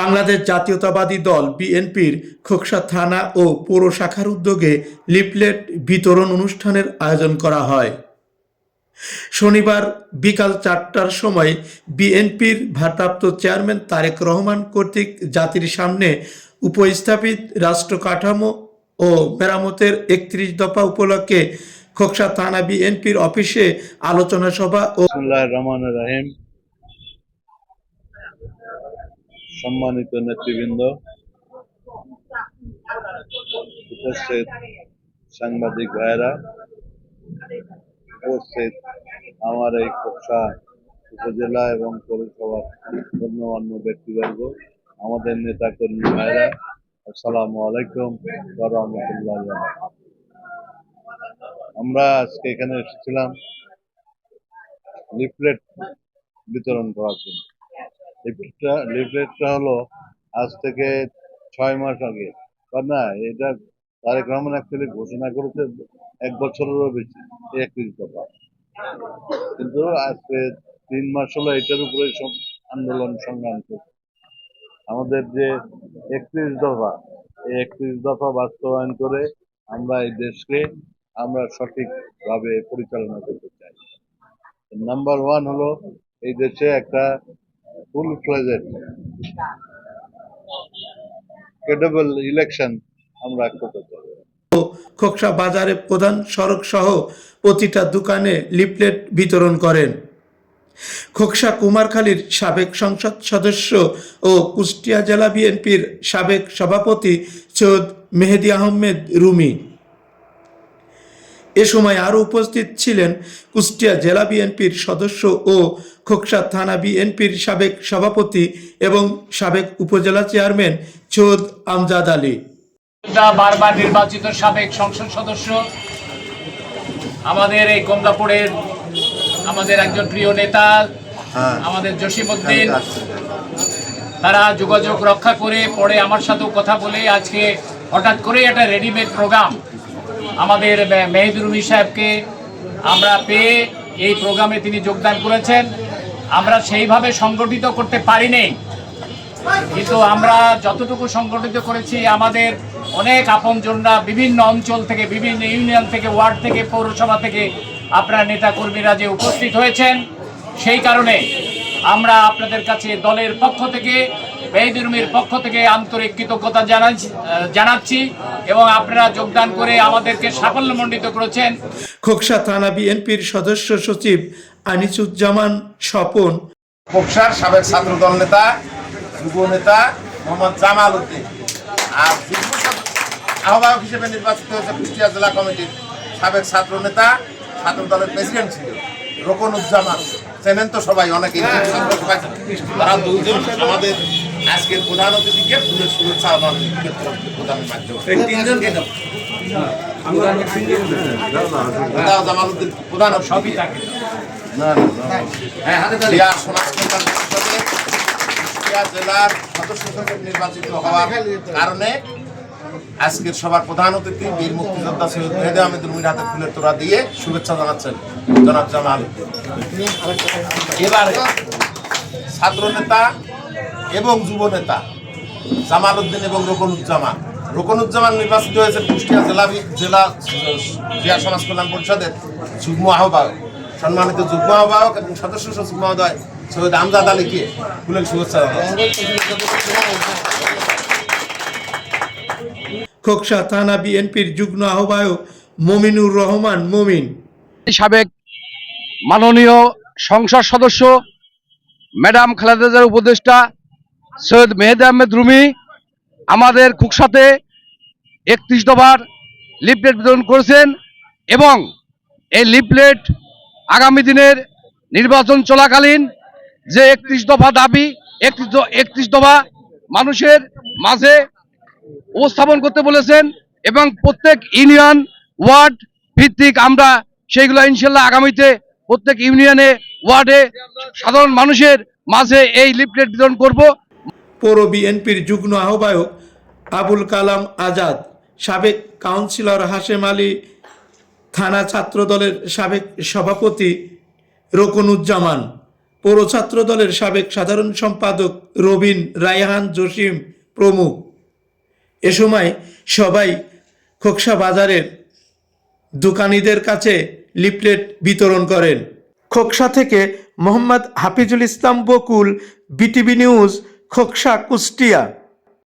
বাংলাদেশ জাতীয়তাবাদী দল বিএনপির খোকসা থানা ও পৌর শাখার উদ্যোগে লিফলেট বিতরণ অনুষ্ঠানের আয়োজন করা হয়। শনিবার বিকাল 4টার সময় বিএনপির ভারপ্রাপ্ত চেয়ারম্যান তারেক রহমান কর্তৃক জাতির সামনে উপস্থাপিত রাষ্ট্র কাঠামো ও মেরামতের 31 দফা উপলক্ষে খোকসা থানা বিএনপির অফিসে আলোচনা সভা ও বিসমিল্লাহির রহমানির রহিম। সম্মানিত নেতৃবৃন্দ, উপস্থিত সাংবাদিক ভাইয়েরা, উপস্থিত আমার এই খোকসা উপজেলা এবং পৌরসভার গণ্যমান্য ব্যক্তিবর্গ, আমাদের নেতা কর্মী ভাইয়েরা, আসসালামু আলাইকুম ওয়া রাহমাতুল্লাহ। আমরা আজকে এখানে এসেছিলাম লিফলেট বিতরণ করার জন্য। লিফলেটটা হলো আজ থেকে 6 মাস আগে, না এটা তারেক রহমান অ্যাকচুয়ালি ঘোষণা করেছে 1 বছরেরও বেশি, 31 দফা, কিন্তু আজকে 3 মাস হলো এটার উপরে সব আন্দোলন সংগ্রাম করছে। আমাদের যে 31 দফা, এই 31 দফা বাস্তবায়ন করে আমরা এই দেশকে আমরা সঠিকভাবে পরিচালনা করতে চাই। নাম্বার 1 হলো এই দেশে একটা ফুল ফ্লেজেড ক্রেডিবল ইলেকশন আমরা করতে চাই। খোকসা বাজারে প্রধান সড়ক সহ প্রতিটা দোকানে লিফলেট বিতরণ করেন। খোকসা কুমারখালীর সাবেক সংসদ সদস্য ও কুষ্টিয়া জেলা বিএনপির সাবেক সভাপতি সৈয়দ মেহেদী আহমেদ রুমি। এ সময় আরও উপস্থিত ছিলেন কুষ্টিয়া জেলা বিএনপির সদস্য ও খোকসা থানা বিএনপির সাবেক সভাপতি এবং সাবেক উপজেলা চেয়ারম্যান সৈয়দ আমজাদ আলী। বারবার নির্বাচিত সাবেক সংসদ সদস্য, আমাদের এই কমলাপুরের আমাদের একজন প্রিয় নেতা আমাদের জসিমউদ্দিন, তারা যোগাযোগ রক্ষা করে পরে আমার সাথেও কথা বলে আজকে হঠাৎ করে একটা রেডিমেড প্রোগ্রাম আমাদের মেহেদী রুমি সাহেবকে আমরা পেয়ে এই প্রোগ্রামে তিনি যোগদান করেছেন। আমরা সেইভাবে সংগঠিত করতে পারিনি, কিন্তু আমরা যতটুকু সংগঠিত করেছি আমাদের অনেক আপনজনরা বিভিন্ন অঞ্চল থেকে, বিভিন্ন ইউনিয়ন থেকে, ওয়ার্ড থেকে, পৌরসভা থেকে আপনার নেতা কর্মীরা যে উপস্থিত হয়েছেন, সেই কারণে আমরা আপনাদের কাছে দলের পক্ষ থেকে, মেহেদী রুমির পক্ষ থেকে আন্তরিক কৃতজ্ঞতা জানাচ্ছি এবং আপনারা যোগদান করে আমাদেরকে সাফল্যমণ্ডিত করেছেন। খোকসা থানা বিএনপির সদস্য সচিব আনিসুজ্জামান স্বপন, খোকসার সাবেক ছাত্রদল নেতা, যুব নেতা মোহাম্মদ জামাল উদ্দিন, আর যুগ্ম আহ্বায়ক হিসেবে নির্বাচিত হয়েছে কুষ্টিয়া জেলা কমিটির সাবেক ছাত্র নেতা, ছাত্র দলের প্রেসিডেন্ট ছিল রোকনুজ্জামান, চেনেন তো সবাই, অনেকেই। তারা দুজন আমাদের আজকের প্রধান অতিথিকে ফুলের শুভেচ্ছা প্রদানের মাধ্যমে তিনজনকে জামাল উদ্দিন প্রধান সবই থাকে সমাজ কল্যাণ পরিষদে কুষ্টিয়া জেলার সদস্য সচিব নির্বাচিত হওয়ার কারণে আজকের সবার প্রধান অতিথি বীর মুক্তিযোদ্ধা সৈয়দ মেহেদী আহমেদ রুমির হাতে ফুলের তোড়া দিয়ে শুভেচ্ছা জানাচ্ছেন জনাব জামাল। এবারে ছাত্র নেতা এবং যুব নেতা জামাল উদ্দিন এবং রোকনুজ্জামান নির্বাচিত হয়েছে কুষ্টিয়া জেলা ক্রিয়া সমাজ কল্যাণ পরিষদের যুগ্ম আহ্বায়ক। সম্মানিত যুগ্ম আহ্বায়ক এবং সদস্য সচিব মহোদয় সৈয়দ আমজাদ আলীকে ফুলের শুভেচ্ছা জানাচ্ছেন। খোকসা থানা বিএনপির যুগ্ম আহ্বায়ক মমিনুর রহমান মমিন, সাবেক মাননীয় সংসদ সদস্য ম্যাডাম খালেদা জিয়ার উপদেষ্টা সৈয়দ মেহেদী আহমেদ রুমি আমাদের খোকসাতে 31 দফার লিফলেট বিতরণ করেছেন এবং এই লিফলেট আগামী দিনের নির্বাচন চলাকালীন যে 31 দফা দাবি, 31 দফা মানুষের মাঝে উপস্থাপন করতে বলেছেন এবং প্রত্যেক ইউনিয়ন ওয়ার্ড ভিত্তিক আমরা সেইগুলো ইনশাল্লাহ আগামীতে প্রত্যেক ইউনিয়নে ওয়ার্ডে সাধারণ মানুষের মাঝে এই লিফলেট বিতরণ করব। পৌর বিএনপির যুগ্ম আহ্বায়ক আবুল কালাম আজাদ, সাবেক কাউন্সিলর হাশেম আলী, থানা ছাত্র দলের সাবেক সভাপতি রোকনুজ্জামান, পৌর ছাত্র দলের সাবেক সাধারণ সম্পাদক রবিন, রায়হান, জসিম প্রমুখ। এ সময় সবাই খোকসা বাজারের দোকানীদের কাছে লিফলেট বিতরণ করেন। খোকসা থেকে মোহাম্মদ হাফিজুল ইসলাম বকুল, বিটিভি নিউজ, খোকসা, কুষ্টিয়া।